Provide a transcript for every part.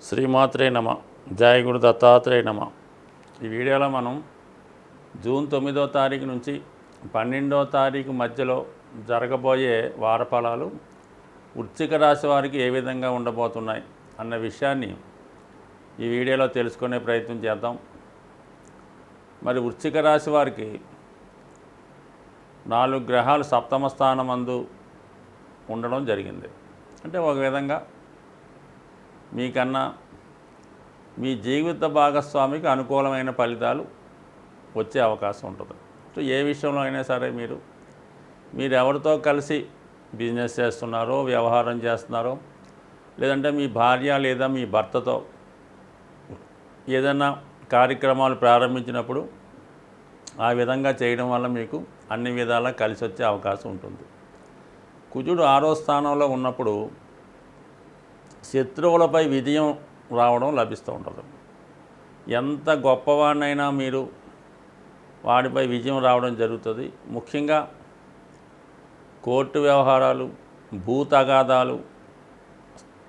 శ్రీమాత్రే నమ. జయ గురు దత్తాత్రేయ నమ. ఈ వీడియోలో మనం జూన్ 9వ తారీఖు నుంచి 12వ తారీఖు మధ్యలో జరగబోయే వారఫలాలు వృశ్చిక రాశి వారికి ఏ విధంగా ఉండబోతున్నాయి అన్న విషయాన్ని ఈ వీడియోలో తెలుసుకునే ప్రయత్నం చేద్దాం. మరి వృశ్చిక రాశి వారికి 4 గ్రహాలు సప్తమ స్థానమందు ఉండడం జరిగింది. అంటే ఒక విధంగా మీకన్నా మీ జీవిత భాగస్వామికి అనుకూలమైన ఫలితాలు వచ్చే అవకాశం ఉంటుంది. సో ఏ విషయంలో అయినా సరే మీరు ఎవరితో కలిసి బిజినెస్ చేస్తున్నారో, వ్యవహారం చేస్తున్నారో, లేదంటే మీ భార్య లేదా మీ భర్తతో ఏదైనా కార్యక్రమాలు ప్రారంభించినప్పుడు ఆ విధంగా చేయడం వల్ల మీకు అన్ని విధాలా కలిసి వచ్చే అవకాశం ఉంటుంది. కుజుడు 6వ స్థానంలో ఉన్నప్పుడు శత్రువులపై విజయం రావడం లభిస్తూ ఉంటుంది. ఎంత గొప్పవాడినైనా మీరు వాడిపై విజయం రావడం జరుగుతుంది. ముఖ్యంగా కోర్టు వ్యవహారాలు, భూ తగాదాలు,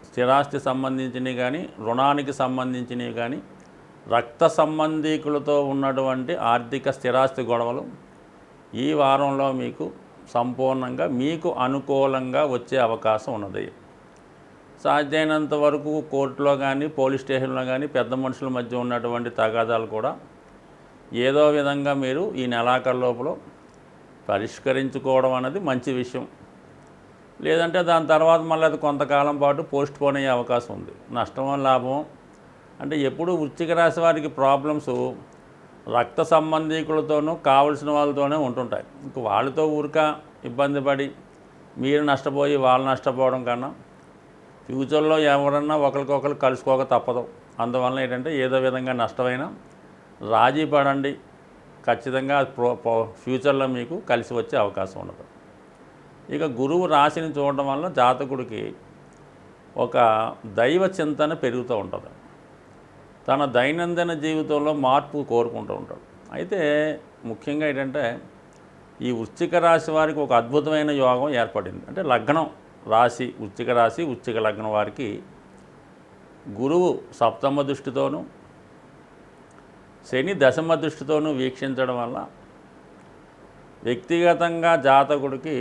స్థిరాస్తి సంబంధించినవి కానీ, రుణానికి సంబంధించినవి కానీ, రక్త సంబంధీకులతో ఉన్నటువంటి ఆర్థిక స్థిరాస్తి గొడవలు ఈ వారంలో మీకు సంపూర్ణంగా మీకు అనుకూలంగా వచ్చే అవకాశం ఉన్నది. సాధ్యమైనంత వరకు కోర్టులో కానీ, పోలీస్ స్టేషన్లో కానీ పెద్ద మనుషుల మధ్య ఉన్నటువంటి తగాదాలు కూడా ఏదో విధంగా మీరు ఈ నెలాఖరు లోపల పరిష్కరించుకోవడం అనేది మంచి విషయం. లేదంటే దాని తర్వాత మళ్ళీ అది కొంతకాలం పాటు పోస్ట్ పోన్ అయ్యే అవకాశం ఉంది. నష్టమో లాభం అంటే ఎప్పుడు వృశ్చిక రాశి వారికి ప్రాబ్లమ్స్ రక్త సంబంధీకులతోనూ కావలసిన వాళ్ళతోనే ఉంటుంటాయి. ఇంక వాళ్ళతో ఊరిక ఇబ్బంది పడి మీరు నష్టపోయి వాళ్ళు నష్టపోవడం కన్నా ఫ్యూచర్లో ఎవరన్నా ఒకరికొకరు కలుసుకోక తప్పదు. అందువల్ల ఏంటంటే ఏదో విధంగా నష్టమైనా రాజీ పడండి, ఖచ్చితంగా ఫ్యూచర్లో మీకు కలిసి వచ్చే అవకాశం ఉండదు. ఇక గురువు రాశిని చూడడం వల్ల జాతకుడికి ఒక దైవ చింతన పెరుగుతూ ఉంటుంది. తన దైనందిన జీవితంలో మార్పు కోరుకుంటూ ఉంటాడు. అయితే ముఖ్యంగా ఏంటంటే ఈ వృశ్చిక రాశి వారికి ఒక అద్భుతమైన యోగం ఏర్పడింది. అంటే లగ్నం రాశి వృశ్చిక రాశి, వృశ్చిక లగ్నం వారికి గురువు సప్తమ దృష్టితోనూ శని దశమ దృష్టితోనూ వీక్షించడం వల్ల వ్యక్తిగతంగా జాతకుడికి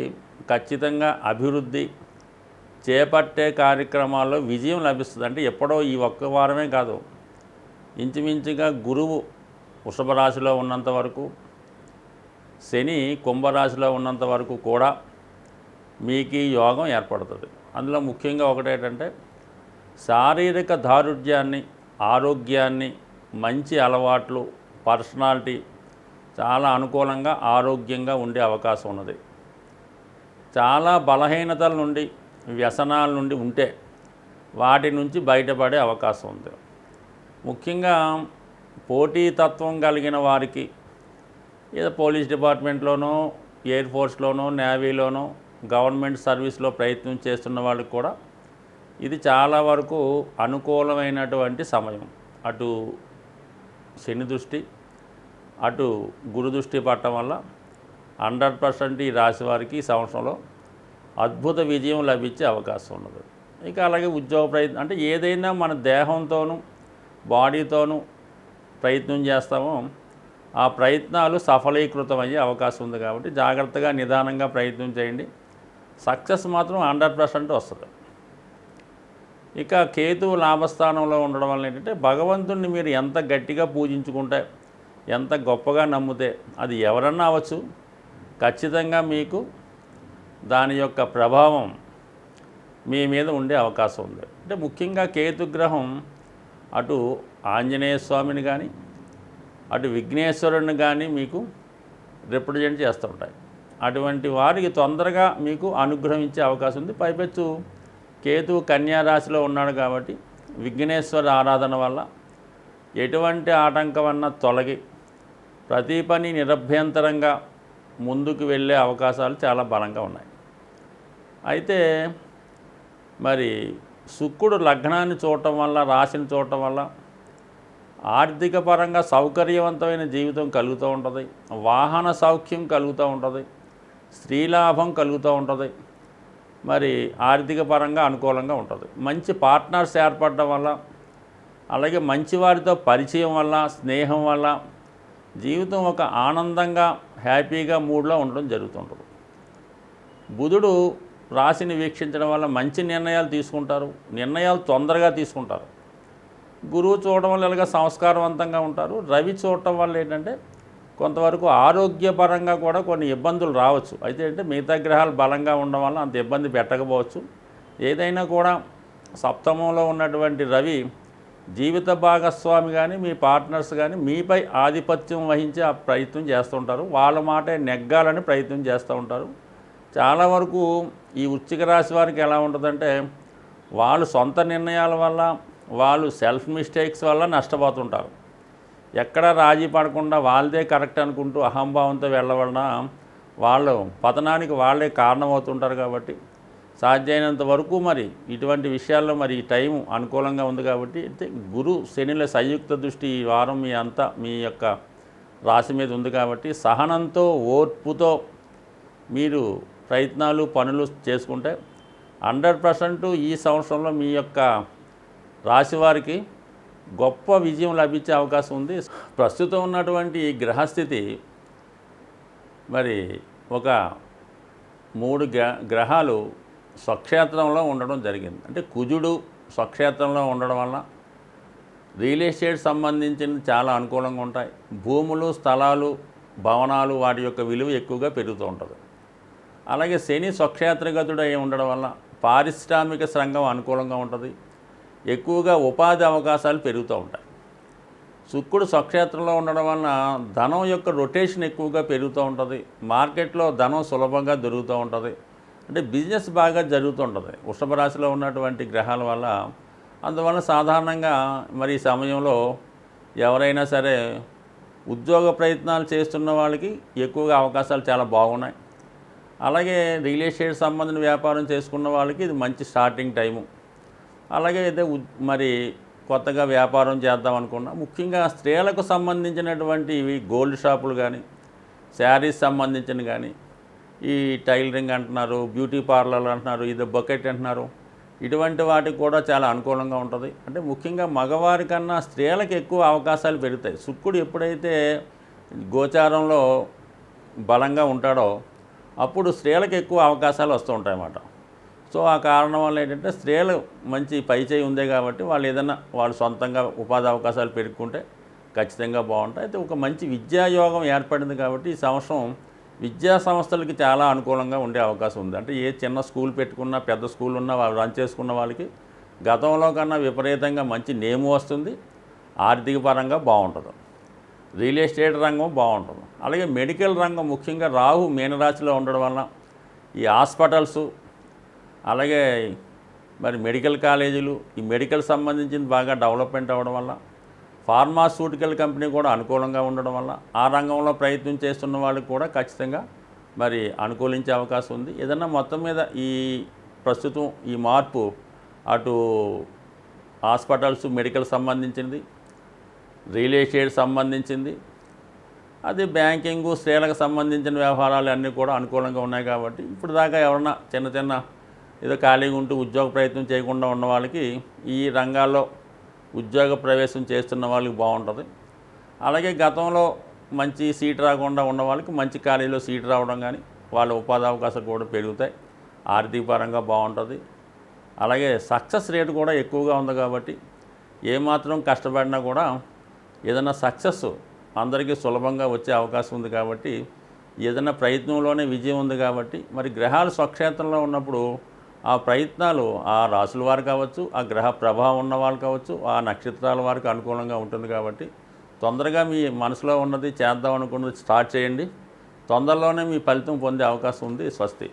ఖచ్చితంగా అభివృద్ధి చేపట్టే కార్యక్రమాల్లో విజయం లభిస్తుంది. అంటే ఎప్పుడో ఈ ఒక్క వారమే కాదు, ఇంచుమించుగా గురువు వృషభ రాశిలో ఉన్నంత వరకు, శని కుంభరాశిలో ఉన్నంత వరకు కూడా మీకు ఈ యోగం ఏర్పడుతుంది. అందులో ముఖ్యంగా ఒకటేంటంటే శారీరక దారుఢ్యాన్ని, ఆరోగ్యాన్ని, మంచి అలవాట్లు, పర్సనాలిటీ చాలా అనుకూలంగా ఆరోగ్యంగా ఉండే అవకాశం ఉన్నది. చాలా బలహీనతల నుండి, వ్యసనాల నుండి ఉంటే వాటి నుంచి బయటపడే అవకాశం ఉంది. ముఖ్యంగా పోటీతత్వం కలిగిన వారికి ఏదో పోలీస్ డిపార్ట్మెంట్లోనో, ఎయిర్ ఫోర్స్లోనో, నేవీలోనో, గవర్నమెంట్ సర్వీస్లో ప్రయత్నం చేస్తున్న వాళ్ళకి కూడా ఇది చాలా వరకు అనుకూలమైనటువంటి సమయం. అటు శని దృష్టి, అటు గురు దృష్టి పట్టడం వల్ల 100% ఈ రాశి వారికి ఈ సంవత్సరంలో అద్భుత విజయం లభించే అవకాశం ఉన్నది. ఇక అలాగే ఉద్యోగ ప్రయత్నం అంటే ఏదైనా మన దేహంతోనూ బాడీతోనూ ప్రయత్నం చేస్తామో ఆ ప్రయత్నాలు సఫలీకృతం అయ్యే అవకాశం ఉంది. కాబట్టి జాగ్రత్తగా నిదానంగా ప్రయత్నం చేయండి, సక్సెస్ మాత్రం 100% వస్తుంది. ఇక కేతువు లాభస్థానంలో ఉండడం వల్ల ఏంటంటే భగవంతుడిని మీరు ఎంత గట్టిగా పూజించుకుంటే, ఎంత గొప్పగా నమ్మితే అది ఎవరన్నా అవ్వచ్చు, ఖచ్చితంగా మీకు దాని యొక్క ప్రభావం మీ మీద ఉండే అవకాశం ఉంది. అంటే ముఖ్యంగా కేతుగ్రహం అటు ఆంజనేయ స్వామిని కానీ, అటు విఘ్నేశ్వరుని కానీ మీకు రిప్రజెంట్ చేస్తూ ఉంటాయి. అటువంటి వారికి తొందరగా మీకు అనుగ్రహించే అవకాశం ఉంది. పైపెచ్చు కేతువు కన్యా రాశిలో ఉన్నాడు కాబట్టి విఘ్నేశ్వర ఆరాధన వల్ల ఎటువంటి ఆటంకమన్నా తొలగి ప్రతి పని నిరభ్యంతరంగా ముందుకు వెళ్ళే అవకాశాలు చాలా బలంగా ఉన్నాయి. అయితే మరి శుక్రుడు లగ్నాన్ని చూడటం వల్ల, రాశిని చూడటం వల్ల ఆర్థిక పరంగా సౌకర్యవంతమైన జీవితం కలుగుతూ ఉంటుంది, వాహన సౌఖ్యం కలుగుతూ ఉంటుంది, స్త్రీలాభం కలుగుతూ ఉంటుంది. మరి ఆర్థిక పరంగా అనుకూలంగా ఉంటుంది. మంచి పార్ట్నర్స్ ఏర్పడడం వల్ల అలాగే మంచివారితో పరిచయం వల్ల, స్నేహం వల్ల జీవితం ఒక ఆనందంగా, హ్యాపీగా మూడ్లో ఉండడం జరుగుతుంటుంది. బుధుడు రాశిని వీక్షించడం వల్ల మంచి నిర్ణయాలు తీసుకుంటారు, నిర్ణయాలు తొందరగా తీసుకుంటారు. గురువు చూడడం వల్ల ఇలాగ సంస్కారవంతంగా ఉంటారు. రవి చూడటం వల్ల ఏంటంటే కొంతవరకు ఆరోగ్యపరంగా కూడా కొన్ని ఇబ్బందులు రావచ్చు. అయితే అంటే మిగతా గ్రహాలు బలంగా ఉండడం వల్ల అంత ఇబ్బంది పెట్టకపోవచ్చు. ఏదైనా కూడా సప్తమంలో ఉన్నటువంటి రవి జీవిత భాగస్వామి కానీ, మీ పార్ట్నర్స్ కానీ మీపై ఆధిపత్యం వహించే ఆ ప్రయత్నం చేస్తుంటారు. వాళ్ళ మాటే నెగ్గాలని ప్రయత్నం చేస్తూ ఉంటారు. చాలా వరకు ఈ వృశ్చిక రాశి వారికి ఎలా ఉంటుందంటే, వాళ్ళు సొంత నిర్ణయాల వల్ల, వాళ్ళు సెల్ఫ్ మిస్టేక్స్ వల్ల నష్టపోతుంటారు. ఎక్కడ రాజీ పడకుండా వాళ్ళదే కరెక్ట్ అనుకుంటూ అహంభావంతో వెళ్ళవలన వాళ్ళు పతనానికి వాళ్ళే కారణమవుతుంటారు. కాబట్టి సాధ్యమైనంత వరకు మరి ఇటువంటి విషయాల్లో మరి ఈ టైం అనుకూలంగా ఉంది. కాబట్టి అయితే గురు శనిల సంయుక్త దృష్టి ఈ వారం మీ యొక్క రాశి మీద ఉంది. కాబట్టి సహనంతో, ఓర్పుతో మీరు ప్రయత్నాలు, పనులు చేసుకుంటే 100% ఈ సంవత్సరంలో మీ యొక్క రాశి వారికి గొప్ప విజయం లభించే అవకాశం ఉంది. ప్రస్తుతం ఉన్నటువంటి ఈ గ్రహస్థితి మరి ఒక 3 గ్రహాలు స్వక్షేత్రంలో ఉండడం జరిగింది. అంటే కుజుడు స్వక్షేత్రంలో ఉండడం వల్ల రియల్ ఎస్టేట్ సంబంధించినవి చాలా అనుకూలంగా ఉంటాయి. భూములు, స్థలాలు, భవనాలు వాటి యొక్క విలువ ఎక్కువగా పెరుగుతూ ఉంటుంది. అలాగే శని స్వక్షేత్రగతుడు అయి ఉండడం వల్ల పారిశ్రామిక రంగం అనుకూలంగా ఉంటుంది. ఎక్కువగా ఉపాధి అవకాశాలు పెరుగుతూ ఉంటాయి. శుక్రుడు స్వక్షేత్రంలో ఉండడం వలన ధనం యొక్క రొటేషన్ ఎక్కువగా పెరుగుతూ ఉంటుంది. మార్కెట్లో ధనం సులభంగా దొరుకుతూ ఉంటుంది. అంటే బిజినెస్ బాగా జరుగుతూ ఉంటుంది వృషభ రాశిలో ఉన్నటువంటి గ్రహాల వల్ల. అందువల్ల సాధారణంగా మరి ఈ సమయంలో ఎవరైనా సరే ఉద్యోగ ప్రయత్నాలు చేస్తున్న వాళ్ళకి ఎక్కువగా అవకాశాలు చాలా బాగున్నాయి. అలాగే రియల్ ఎస్టేట్ సంబంధించిన వ్యాపారం చేసుకున్న వాళ్ళకి ఇది మంచి స్టార్టింగ్ టైము. అలాగే అయితే మరి కొత్తగా వ్యాపారం చేద్దాం అనుకున్నా, ముఖ్యంగా స్త్రీలకు సంబంధించినటువంటి ఇవి గోల్డ్ షాపులు కానీ, శారీస్ సంబంధించిన కానీ, ఈ టైలరింగ్ అంటున్నారు, బ్యూటీ పార్లర్లు అంటున్నారు, ఇది బకెట్ అంటున్నారు, ఇటువంటి వాటికి కూడా చాలా అనుకూలంగా ఉంటుంది. అంటే ముఖ్యంగా మగవారి కన్నా స్త్రీలకు ఎక్కువ అవకాశాలు పెరుగుతాయి. శుక్రుడు ఎప్పుడైతే గోచారంలో బలంగా ఉంటాడో అప్పుడు స్త్రీలకు ఎక్కువ అవకాశాలు వస్తూ ఉంటాయన్నమాట. సో ఆ కారణం వల్ల ఏంటంటే స్త్రీలు మంచి పైచేయి ఉంది కాబట్టి వాళ్ళు ఏదైనా వాళ్ళు సొంతంగా ఉపాధి అవకాశాలు పెరుగుకుంటే ఖచ్చితంగా బాగుంటాయి. అయితే ఒక మంచి విద్యాయోగం ఏర్పడింది కాబట్టి ఈ సంవత్సరం విద్యా సంస్థలకి చాలా అనుకూలంగా ఉండే అవకాశం ఉంది. అంటే ఏ చిన్న స్కూల్ పెట్టుకున్నా, పెద్ద స్కూల్ ఉన్నా, వాళ్ళు రన్ చేసుకున్న వాళ్ళకి గతంలో కన్నా విపరీతంగా మంచి నేమ్ వస్తుంది. ఆర్థిక పరంగా బాగుంటుంది. రియల్ ఎస్టేట్ రంగం బాగుంటుంది. అలాగే మెడికల్ రంగం, ముఖ్యంగా రాహు మీనరాశిలో ఉండడం వల్ల ఈ హాస్పిటల్సు, అలాగే మరి మెడికల్ కాలేజీలు, ఈ మెడికల్ సంబంధించింది బాగా డెవలప్మెంట్ అవ్వడం వల్ల, ఫార్మాస్యూటికల్ కంపెనీ కూడా అనుకూలంగా ఉండడం వల్ల ఆ రంగంలో ప్రయత్నం చేస్తున్న వాళ్ళకి కూడా ఖచ్చితంగా మరి అనుకూలించే అవకాశం ఉంది. ఏదన్నా మొత్తం మీద ఈ ప్రస్తుతం ఈ మార్పు అటు హాస్పిటల్స్, మెడికల్ సంబంధించింది, రియల్ ఎస్టేట్ సంబంధించింది, అది బ్యాంకింగు, స్త్రీలకు సంబంధించిన వ్యవహారాలు అన్నీ కూడా అనుకూలంగా ఉన్నాయి. కాబట్టి ఇప్పుడు దాకా ఎవరన్నా చిన్న ఏదో ఖాళీగా ఉంటూ ఉద్యోగ ప్రయత్నం చేయకుండా ఉన్న వాళ్ళకి ఈ రంగాల్లో ఉద్యోగ ప్రవేశం చేస్తున్న వాళ్ళకి బాగుంటుంది. అలాగే గతంలో మంచి సీట్ రాకుండా ఉన్న వాళ్ళకి మంచి ఖాళీలో సీట్ రావడం కానీ, వాళ్ళ ఉపాధి అవకాశాలు కూడా పెరుగుతాయి. ఆర్థిక పరంగా బాగుంటుంది. అలాగే సక్సెస్ రేటు కూడా ఎక్కువగా ఉంది. కాబట్టి ఏమాత్రం కష్టపడినా కూడా ఏదైనా సక్సెస్ అందరికీ సులభంగా వచ్చే అవకాశం ఉంది. కాబట్టి ఏదైనా ప్రయత్నంలోనే విజయం ఉంది. కాబట్టి మరి గ్రహాలు స్వక్షేత్రంలో ఉన్నప్పుడు ఆ ప్రయత్నాలు ఆ రాశుల వారు కావచ్చు, ఆ గ్రహ ప్రభావం ఉన్న వాళ్ళు కావచ్చు, ఆ నక్షత్రాల వారికి అనుకూలంగా ఉంటుంది. కాబట్టి తొందరగా మీ మనసులో ఉన్నది చేద్దాం అనుకున్నది స్టార్ట్ చేయండి. తొందరలోనే మీ ఫలితం పొందే అవకాశం ఉంది. స్వస్తి.